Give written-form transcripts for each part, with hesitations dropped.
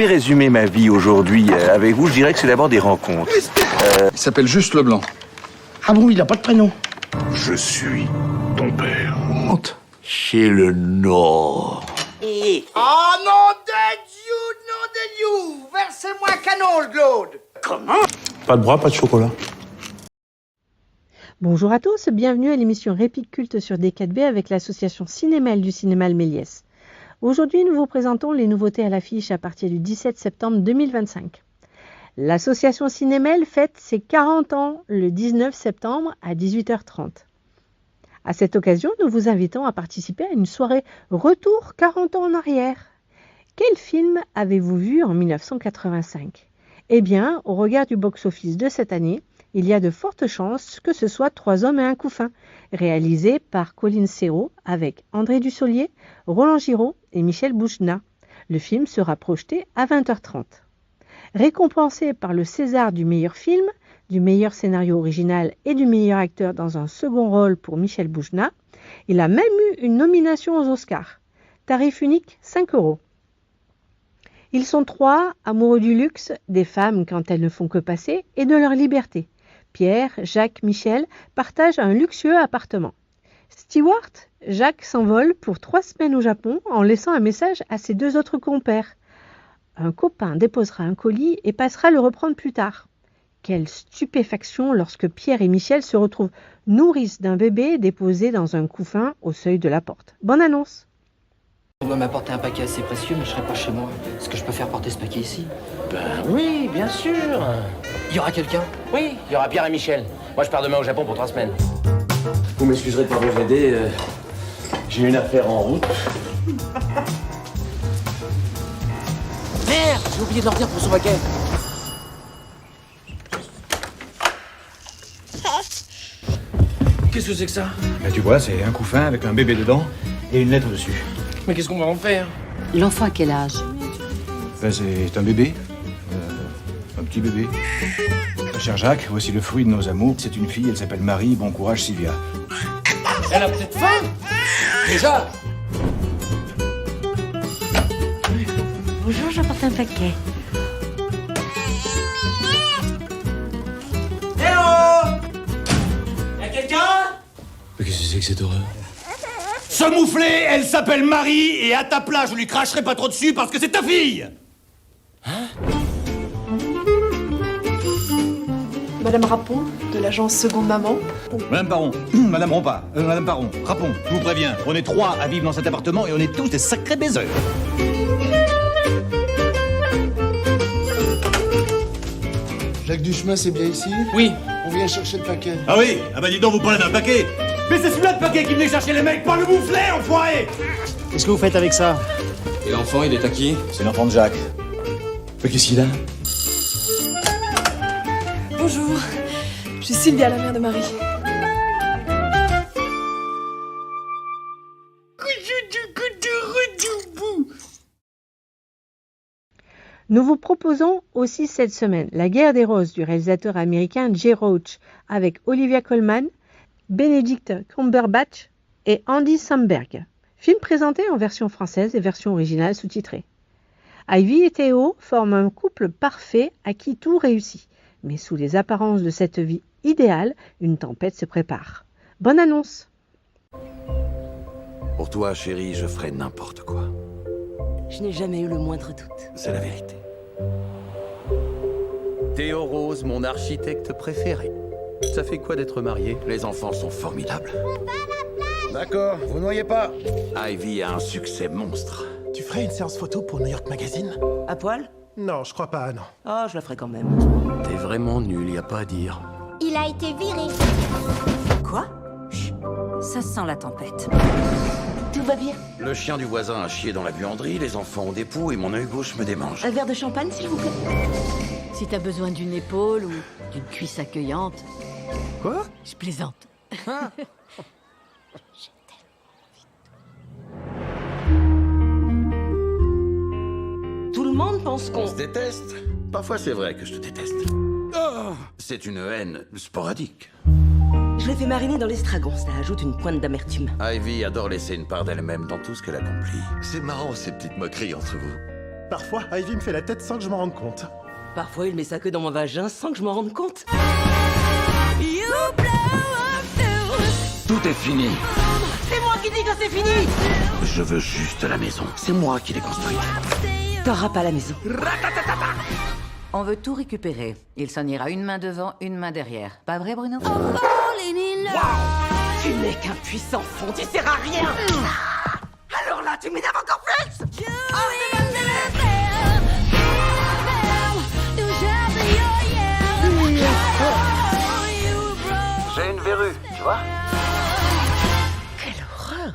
devais résumer ma vie aujourd'hui avec vous, je dirais que c'est d'abord des rencontres. Il s'appelle juste Leblanc. Ah bon, il n'a pas de prénom? Je suis ton père. Honte. Chez le Nord. Oh non de Dieu, versez-moi un canon, le Claude. Comment? Pas de bras, pas de chocolat. Bonjour à tous, bienvenue à l'émission Réplique Culte sur D4B avec l'association Cinémel du Cinéma Le Méliès. Aujourd'hui, nous vous présentons les nouveautés à l'affiche à partir du 17 septembre 2025. L'association Cinémel fête ses 40 ans le 19 septembre à 18h30. À cette occasion, nous vous invitons à participer à une soirée Retour 40 ans en arrière. Quel film avez-vous vu en 1985 ? Eh bien, au regard du box-office de cette année, il y a de fortes chances que ce soit Trois hommes et un couffin, réalisé par Colin Serrault avec André Dussolier, Roland Giraud et Michel Bouchna. Le film sera projeté à 20h30. Récompensé par le César du meilleur film, du meilleur scénario original et du meilleur acteur dans un second rôle pour Michel Bouchna, il a même eu une nomination aux Oscars. Tarif unique 5 €. Ils sont trois, amoureux du luxe, des femmes quand elles ne font que passer, et de leur liberté. Pierre, Jacques, Michel partagent un luxueux appartement. Stewart, Jacques s'envole pour 3 semaines au Japon en laissant un message à ses 2 autres compères. Un copain déposera un colis et passera le reprendre plus tard. Quelle stupéfaction lorsque Pierre et Michel se retrouvent nourrices d'un bébé déposé dans un couffin au seuil de la porte. Bonne annonce! On doit m'apporter un paquet assez précieux, mais je serai pas chez moi. Est-ce que je peux faire porter ce paquet ici? Ben oui, bien sûr. Il y aura quelqu'un? Oui, il y aura Pierre et Michel. Moi, je pars demain au Japon pour 3 semaines. Vous m'excuserez de pas vous aider, j'ai une affaire en route. Merde, j'ai oublié de leur dire pour son paquet. Qu'est-ce que c'est que ça? Ben, tu vois, c'est un couffin avec un bébé dedans et une lettre dessus. Mais qu'est-ce qu'on va en faire? L'enfant a quel âge? Ben, c'est un bébé. Un petit bébé. Cher Jacques, voici le fruit de nos amours. C'est une fille, elle s'appelle Marie. Bon courage, Sylvia. Elle a peut-être faim. Déjà. Bonjour, j'apporte un paquet. Y'a quelqu'un? Mais qu'est-ce que c'est que cette horreur? Ce mouflé, elle s'appelle Marie et à ta place, je lui cracherai pas trop dessus parce que c'est ta fille. Madame Rapon, de l'agence Seconde Maman. Madame Paron, Madame Rompa, Madame Paron, Rapon, je vous préviens, on est 3 à vivre dans cet appartement et on est tous des sacrés baiseurs. Jacques Duchemin, c'est bien ici? Oui. On vient chercher le paquet. Ah oui? Ah bah dis donc, vous parlez d'un paquet. Mais c'est celui-là le paquet qui venait chercher les mecs, pas le mouflé, enfoiré. Qu'est-ce que vous faites avec ça? Et l'enfant, il est à qui? C'est l'enfant de Jacques. Mais qu'est-ce qu'il a? Bonjour, je suis Sylvia, la mère de Marie. Nous vous proposons aussi cette semaine La guerre des roses du réalisateur américain Jay Roach avec Olivia Colman, Benedict Cumberbatch et Andy Samberg. Film présenté en version française et version originale sous-titrée. Ivy et Theo forment un couple parfait à qui tout réussit. Mais sous les apparences de cette vie idéale, une tempête se prépare. Bonne annonce! Pour toi, chérie, je ferai n'importe quoi. Je n'ai jamais eu le moindre doute. C'est la vérité. Théo Rose, mon architecte préféré. Ça fait quoi d'être marié? Les enfants sont formidables. D'accord, vous noyez pas. Ivy a un succès monstre. Tu ferais une séance photo pour New York Magazine? À poil? Non, je crois pas, non. Oh, je la ferai quand même. T'es vraiment nul, y a pas à dire. Il a été viré. Quoi? Chut, ça sent la tempête. Tout va bien? Le chien du voisin a chié dans la buanderie, les enfants ont des poux et mon œil gauche me démange. Un verre de champagne, s'il vous plaît? Si t'as besoin d'une épaule ou d'une cuisse accueillante... Quoi? Je plaisante. Tout le monde pense qu'on... On se déteste. Parfois c'est vrai que je te déteste. Oh, c'est une haine sporadique. Je l'ai fait mariner dans l'estragon, ça ajoute une pointe d'amertume. Ivy adore laisser une part d'elle-même dans tout ce qu'elle accomplit. C'est marrant ces petites moqueries entre vous. Parfois, Ivy me fait la tête sans que je m'en rende compte. Parfois, il met sa queue dans mon vagin sans que je m'en rende compte. Tout est fini. C'est moi qui dis que c'est fini. Je veux juste la maison. C'est moi qui l'ai construite. T'auras pas la maison. On veut tout récupérer. Il s'en ira une main devant, une main derrière. Pas vrai, Bruno? Tu n'es qu'un puissant fond, tu sers à rien. Alors là, tu m'énerves encore plus. J'ai une verrue, tu vois? Quelle horreur.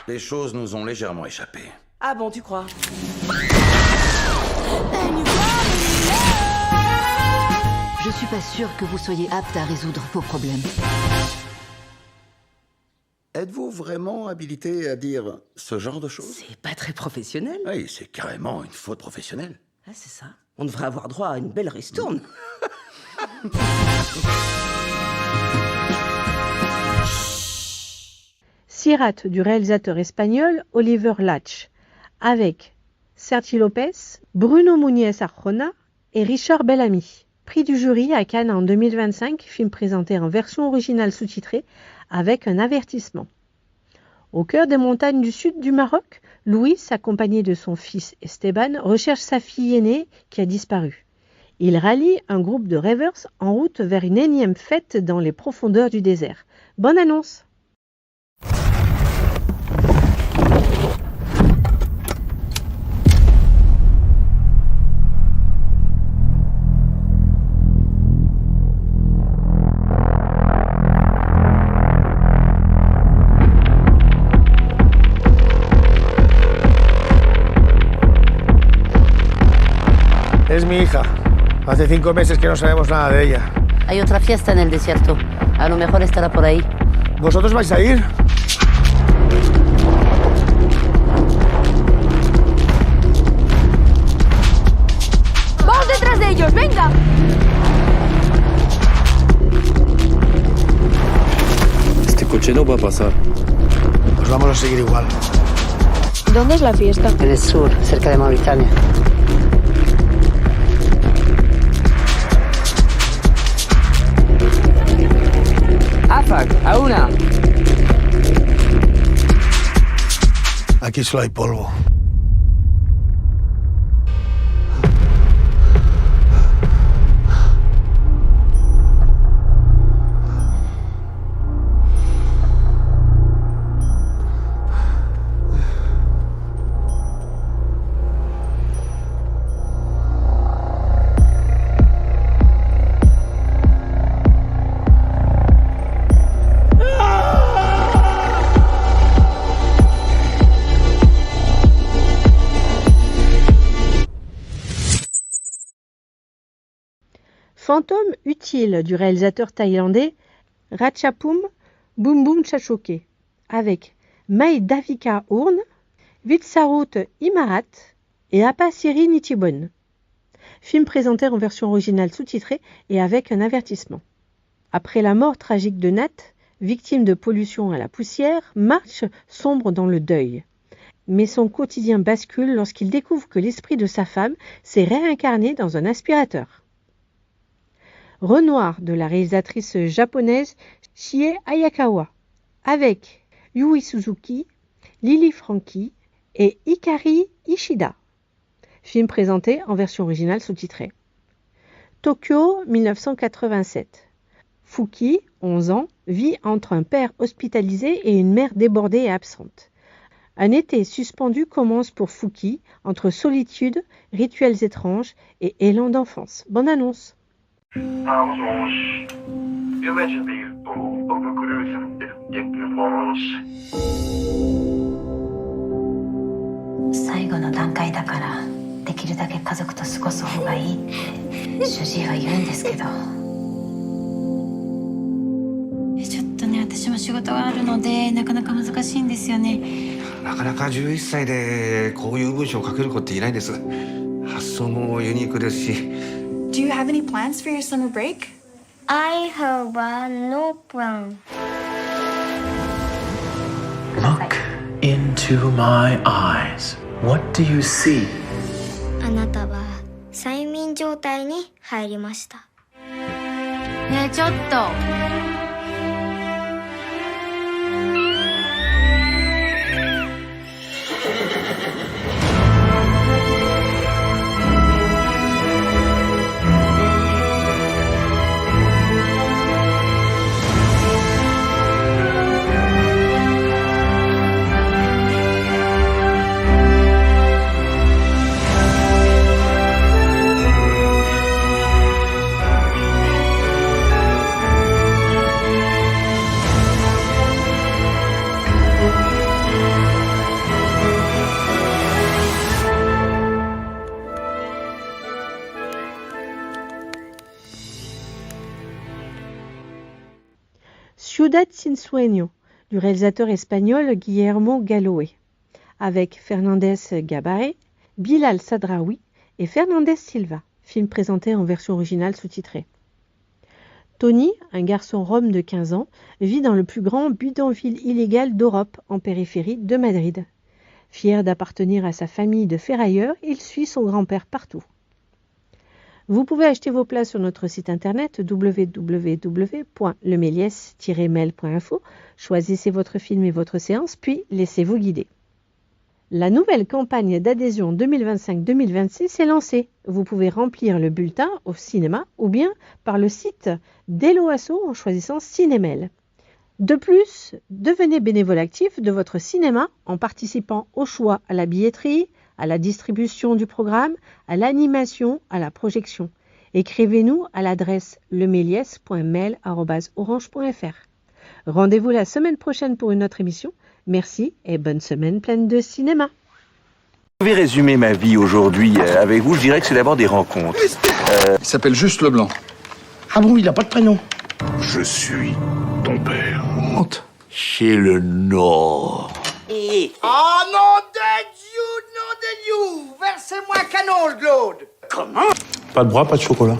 Les choses nous ont légèrement échappé. Ah bon, tu crois? Je suis pas sûre que vous soyez apte à résoudre vos problèmes. Êtes-vous vraiment habilité à dire ce genre de choses? C'est pas très professionnel. Oui, c'est carrément une faute professionnelle. Ah, c'est ça. On devrait avoir droit à une belle ristourne. Sirat du réalisateur espagnol Oliver Lach, avec Sergi Lopez, Bruno Muñez Arjona et Richard Bellamy. Prix du jury à Cannes en 2025, film présenté en version originale sous-titrée avec un avertissement. Au cœur des montagnes du sud du Maroc, Louis, accompagné de son fils Esteban, recherche sa fille aînée qui a disparu. Il rallie un groupe de rêveurs en route vers une énième fête dans les profondeurs du désert. Bonne annonce! Es mi hija. Hace 5 meses que no sabemos nada de ella. Hay otra fiesta en el desierto. A lo mejor estará por ahí. ¿Vosotros vais a ir? ¡Vamos detrás de ellos! ¡Venga! Este coche no va a pasar. Pues vamos a seguir igual. ¿Dónde es la fiesta? En el sur, cerca de Mauritania. Afak, a una. Aquí solo hay polvo. Fantôme utile du réalisateur thaïlandais Ratchapum Bumbum Chachoke, avec Mai Davika Urn, Vitsarut Imarat et Apasiri Nitibon. Film présenté en version originale sous-titrée et avec un avertissement. Après la mort tragique de Nat, victime de pollution à la poussière, March sombre dans le deuil. Mais son quotidien bascule lorsqu'il découvre que l'esprit de sa femme s'est réincarné dans un aspirateur. Renoir de la réalisatrice japonaise Chie Ayakawa, avec Yui Suzuki, Lily Frankie et Hikari Ishida. Film présenté en version originale sous-titrée. Tokyo 1987. Fuki, 11 ans, vit entre un père hospitalisé et une mère débordée et absente. Un été suspendu commence pour Fuki entre solitude, rituels étranges et élan d'enfance. Bonne annonce! もしもし有名人で言うとトム・クルーズってもし最後の段階だからできるだけ家族と過ごす方がいいって主治医は言うんですけどちょっとね私も仕事があるのでなかなか難しいんですよねなかなか11歳でこういう文章を書ける子っていないです発想もユニークですし Do you have any plans for your summer break? I have no plan. Look into my eyes. What do you see? あなたは催眠状態に入りました。ねえちょっと。Ciudad sin sueño, du réalisateur espagnol Guillermo Galoé, avec Fernandez Gabaré, Bilal Sadraoui et Fernandez Silva, film présenté en version originale sous-titrée. Tony, un garçon rom de 15 ans, vit dans le plus grand bidonville illégal d'Europe, en périphérie de Madrid. Fier d'appartenir à sa famille de ferrailleurs, il suit son grand-père partout. Vous pouvez acheter vos places sur notre site internet www.lemelies-mail.info. Choisissez votre film et votre séance, puis laissez-vous guider. La nouvelle campagne d'adhésion 2025-2026 est lancée. Vous pouvez remplir le bulletin au cinéma ou bien par le site d'Eloasso en choisissant Cinémel. De plus, devenez bénévole actif de votre cinéma en participant au choix à la billetterie, à la distribution du programme, à l'animation, à la projection. Écrivez-nous à l'adresse lemelies.mail@orange.fr. Rendez-vous la semaine prochaine pour une autre émission. Merci et bonne semaine pleine de cinéma. Je vais résumer ma vie aujourd'hui avec vous. Je dirais que c'est d'abord des rencontres. Il s'appelle Juste Leblanc. Ah bon, il n'a pas de prénom? Je suis ton père. Honte. Chez le Nord. Oh non de Dieu, Versez-moi un canon, Claude. Comment? Pas de bras, pas de chocolat.